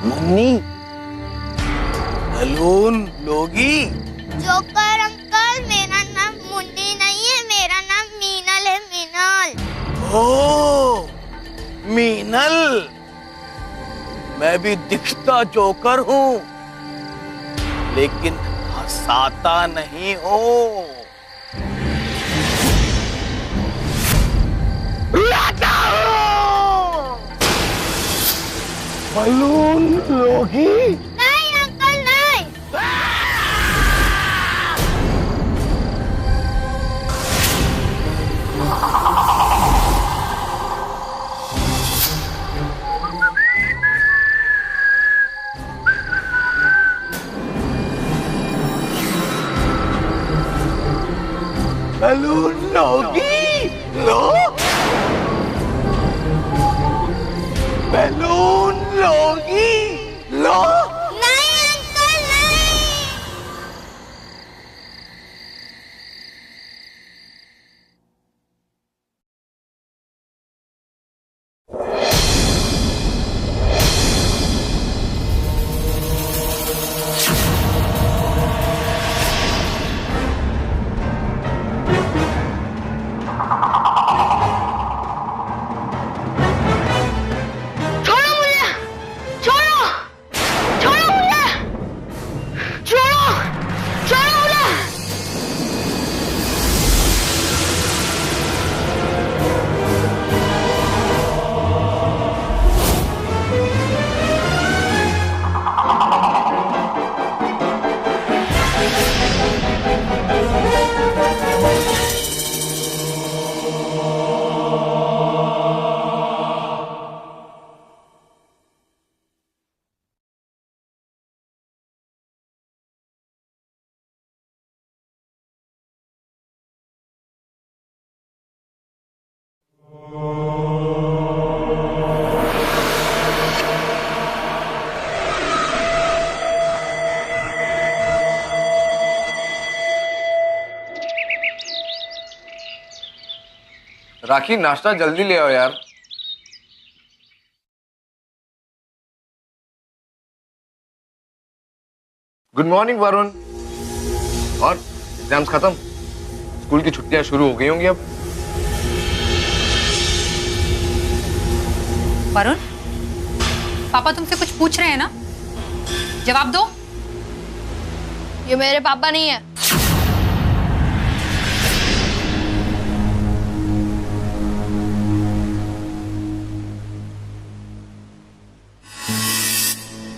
Munni, balloon लोगी? Joker uncle, मेरा नाम मुन्नी नहीं है, मेरा नाम मीनल है, मीनल। ओह, मीनल। मैं भी दिखता जोकर हूँ, लेकिन हंसाता नहीं हूँ। बलून लोगी? नहीं अंकल, नहीं। बलून लोगी? लो, बलून लोगी? लो। नहीं अंकल, नहीं। छोड़ो मुझे, छोड़ो, छोड़ो मुझे, छोड़ो, छोड़ो मुझे। राखी, नाश्ता जल्दी ले आओ यार। Good morning Varun. और एग्जाम्स खत्म, स्कूल की छुट्टियां शुरू हो गई होंगी अब। वरुण, पापा तुमसे कुछ पूछ रहे हैं ना, जवाब दो। ये मेरे पापा नहीं है।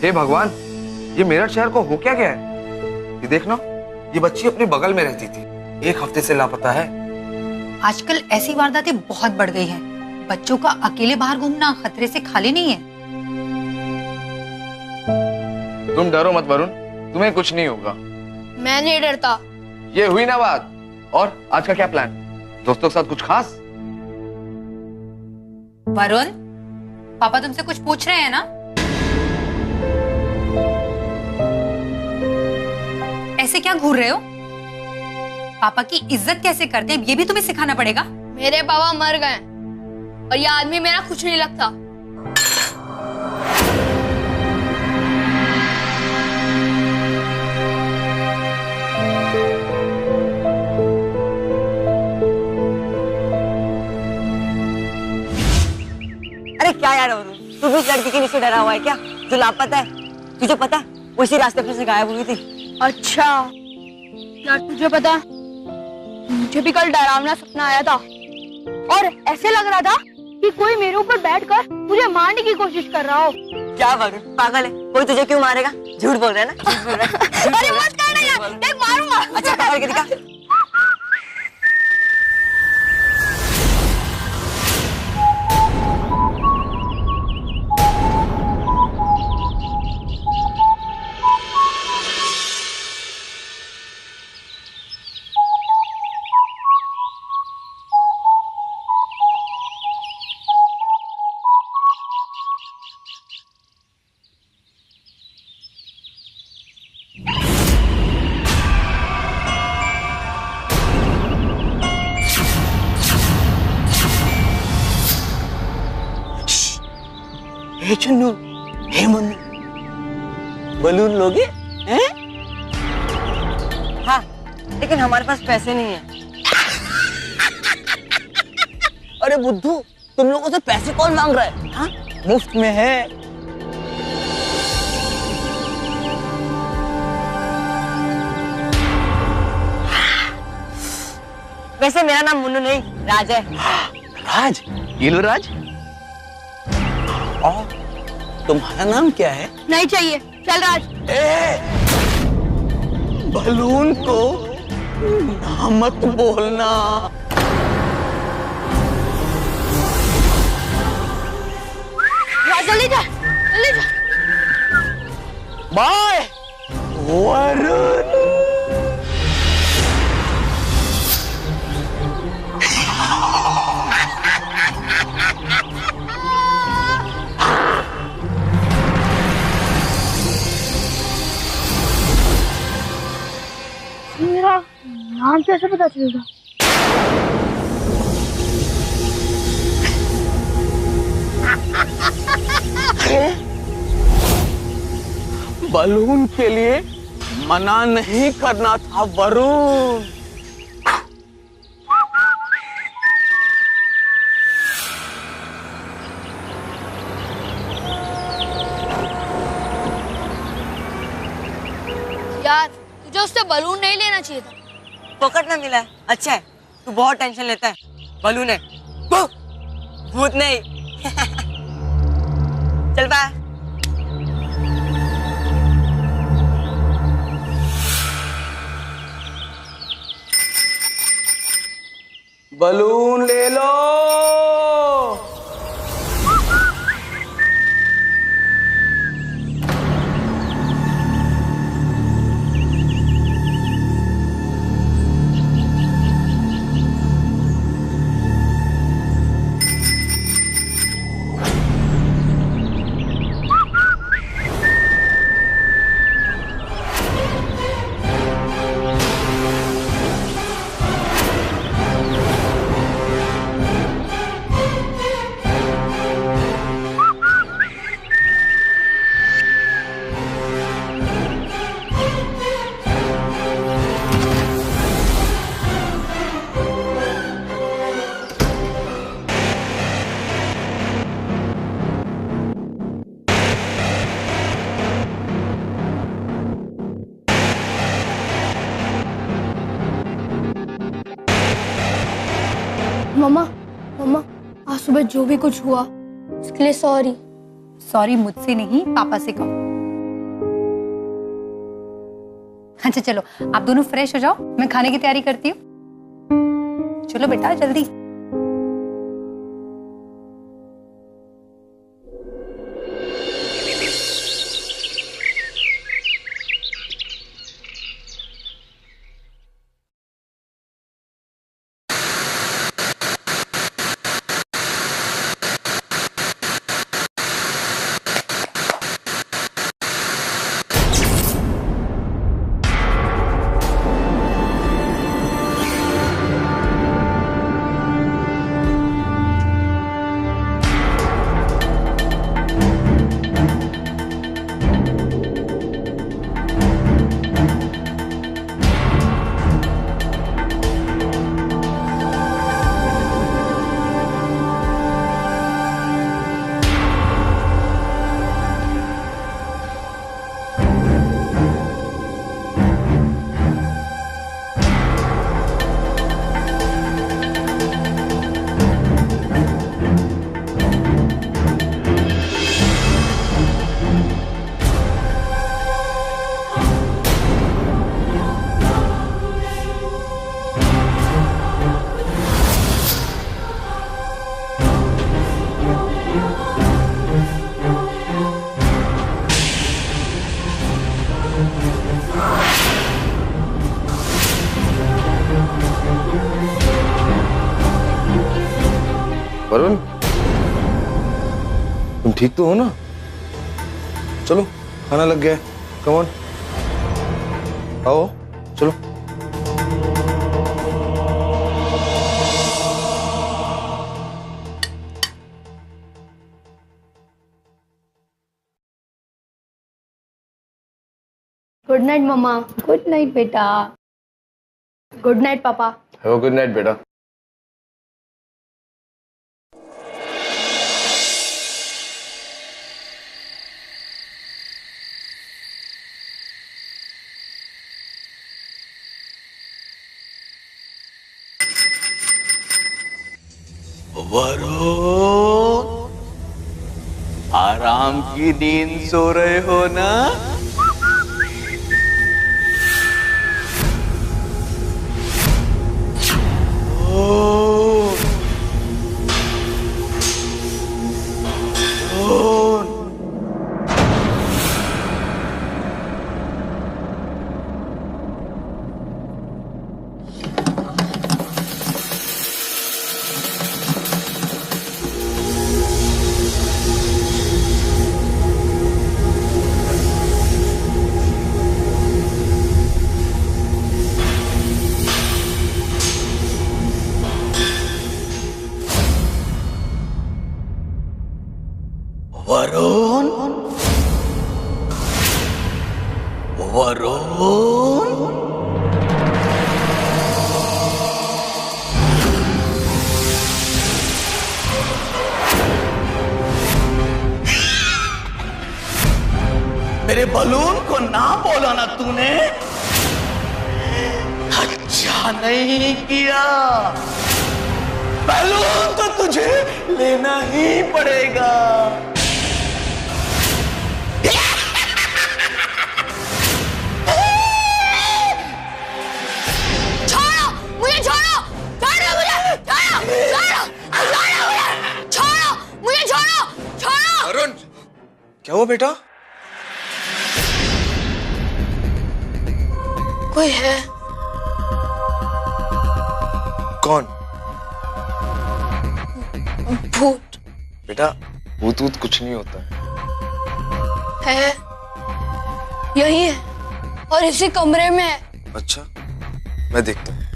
हे भगवान, ये मेरठ शहर को हो क्या गया है? ये देखना, ये बच्ची अपने बगल में रहती थी, 1 हफ्ते से लापता है। आजकल ऐसी वारदातें बहुत बढ़ गई हैं। बच्चों का अकेले बाहर घूमना खतरे से खाली नहीं है। तुम डरो मत वरुण, तुम्हें कुछ नहीं होगा। मैं नहीं डरता। ये हुई ना बात। और आज का क्या प्लान? दोस्तों के साथ कुछ खास? वरुण, पापा तुमसे कुछ पूछ रहे हैं ना? ऐसे क्या घूर रहे हो? पापा की इज्जत कैसे करते हैं ये भी तुम्हें सिखाना पड़ेगा। मेरे पापा मर गए और ये आदमी मेरा कुछ नहीं लगता। अरे क्या यार वरुण, तू भी इस लड़की के नीचे डरा हुआ है क्या, जो लापता है? तुझे पता वो इसी रास्ते पर से गायब हुई थी। अच्छा यार, तुझे पता मुझे भी कल डरावना सपना आया था और ऐसे लग रहा था कि कोई मेरे ऊपर बैठकर मुझे मारने की कोशिश कर रहा हो। क्या वरुण, पागल है? कोई तुझे क्यों मारेगा? झूठ बोल रहा है ना? झूठ बोल रहा है। अरे मत करना यार, देख मारूंगा। अच्छा पकड़ के दिखा। हे चुन्नू, हे मुन्नू, बलून लोगे? हैं? हाँ, लेकिन हमारे पास पैसे नहीं है। अरे बुद्धू, तुम लोगों से पैसे कौन मांग रहा है? हाँ? मुफ्त में है। वैसे मेरा नाम मुन्नू नहीं, राज है। राज? ये लो राज। और तुम्हारा नाम क्या है? नहीं चाहिए, चल राज। बलून को ना मत बोलना। राज जल्दी जा, जल्दी जा। बाय वरुण। मेरा नाम कैसे पता चलेगा? बलून के लिए मना नहीं करना था वरुण। यार तुझे उससे बलून नहीं लेना चाहिए था। पकड़ ना मिला है। अच्छा है, तू बहुत टेंशन लेता है। बलून है, भूत नहीं। चल बाय। बलून ले लो। मम्मा, मम्मा, आज सुबह जो भी कुछ हुआ उसके लिए सॉरी। सॉरी मुझसे नहीं, पापा से कहो। अच्छा चलो, आप दोनों फ्रेश हो जाओ, मैं खाने की तैयारी करती हूँ। चलो बेटा जल्दी। वरुण, तुम ठीक तो हो ना? चलो खाना लग गया है, कम ऑन, आओ चलो। गुड नाइट मम्मा। गुड नाइट बेटा। गुड नाइट पापा। हैव अ गुड नाइट बेटा। वरुण, आराम की नींद सो रहे हो ना? वरुण, वरुण, मेरे बलून को ना बोला ना तूने? अच्छा नहीं किया। बलून तो तुझे लेना ही पड़ेगा। अरुण, क्या हुआ बेटा? कोई है? कौन? भूत बेटा, भूत वूत कुछ नहीं होता है। है, यही है और इसी कमरे में है। अच्छा, मैं देखता हूँ।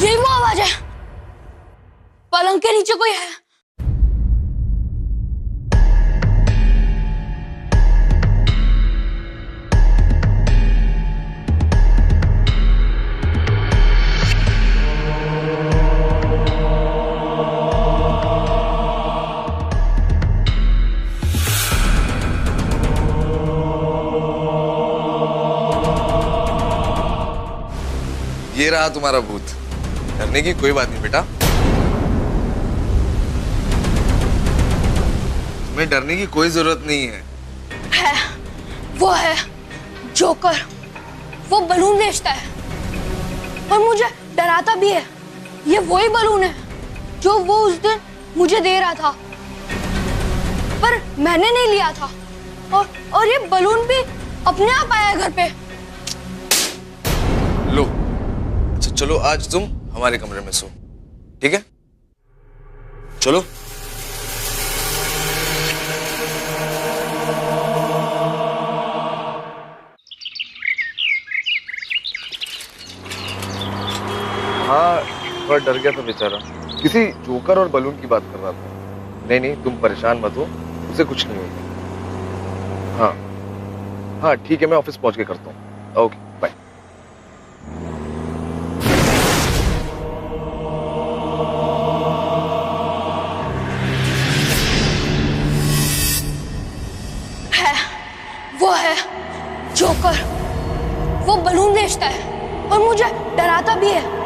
यही वो आवाज है। पलंग के नीचे कोई है। ये रहा तुम्हारा भूत। डरने की कोई बात नहीं बेटा। तुम्हें डरने की कोई जरूरत नहीं है। वो है जोकर। वो बलून बेचता है और मुझे डराता भी है। ये वही बलून है जो वो उस दिन मुझे दे रहा था, पर मैंने नहीं लिया था। और ये बलून भी अपने आप आया घर पे। लो, अच्छा चलो आज तुम हमारे कमरे में सो, ठीक है? चलो। हाँ, थोड़ा डर गया था बेचारा। किसी जोकर और बलून की बात कर रहा था। नहीं नहीं, तुम परेशान मत हो, उसे कुछ नहीं होगा। हाँ हाँ ठीक है, मैं ऑफिस पहुंच के करता हूँ। Okay bye. वो है जोकर। वो बलून बेचता है और मुझे डराता भी है।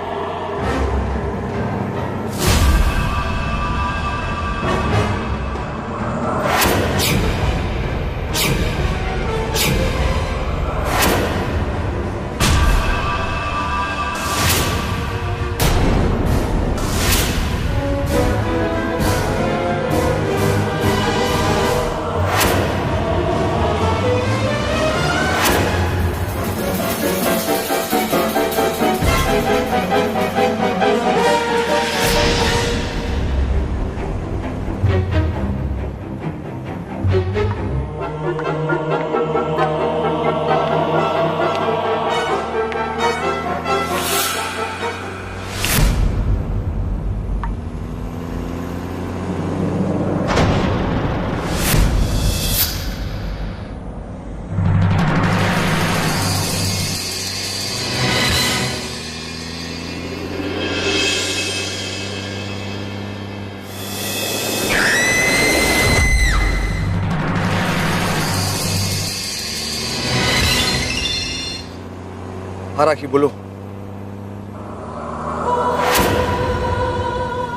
हाँ राखी बोलो।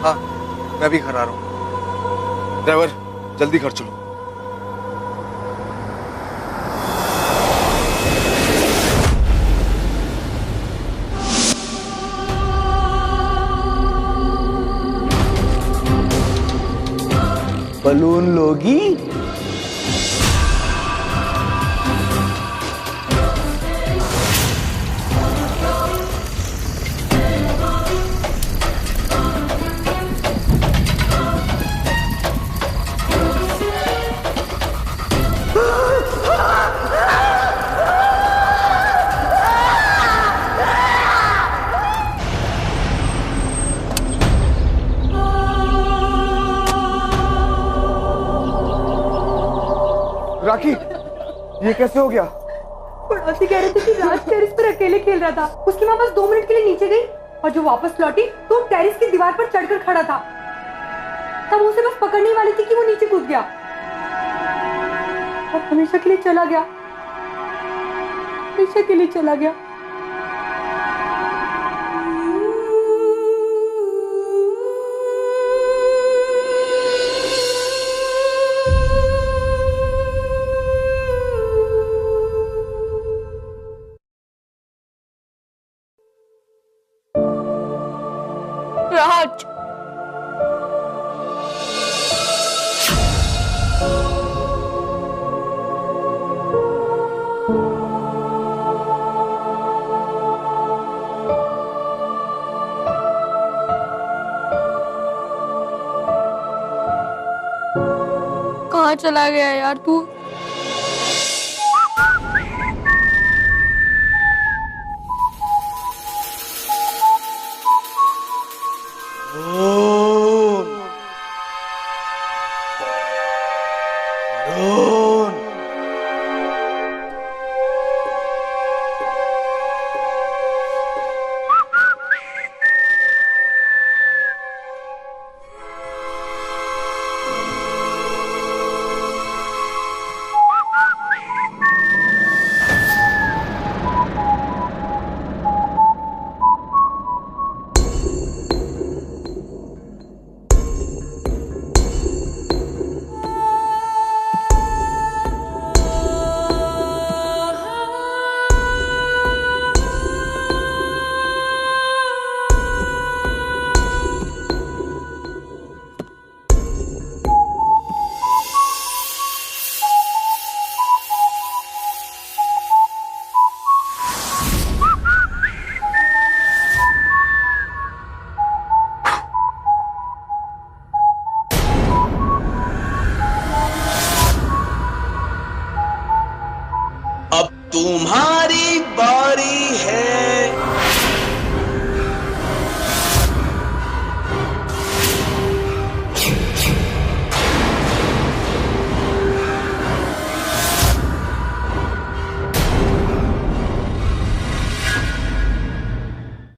हाँ मैं भी घर आ रहा हूँ। ड्राइवर जल्दी घर चलो। बलून लोगी? राखी ये कैसे हो गया? पड़ोसी कह रहे थे कि राज टेरिस पर अकेले खेल रहा था। उसकी माँ बस 2 मिनट के लिए नीचे गई और जो वापस लौटी तो टेरिस की दीवार पर चढ़कर खड़ा था। तब उसे बस पकड़ने वाली थी कि वो नीचे कूद गया और हमेशा के लिए चला गया। हमेशा के लिए चला गया। राज, कहाँ चला गया यार तू?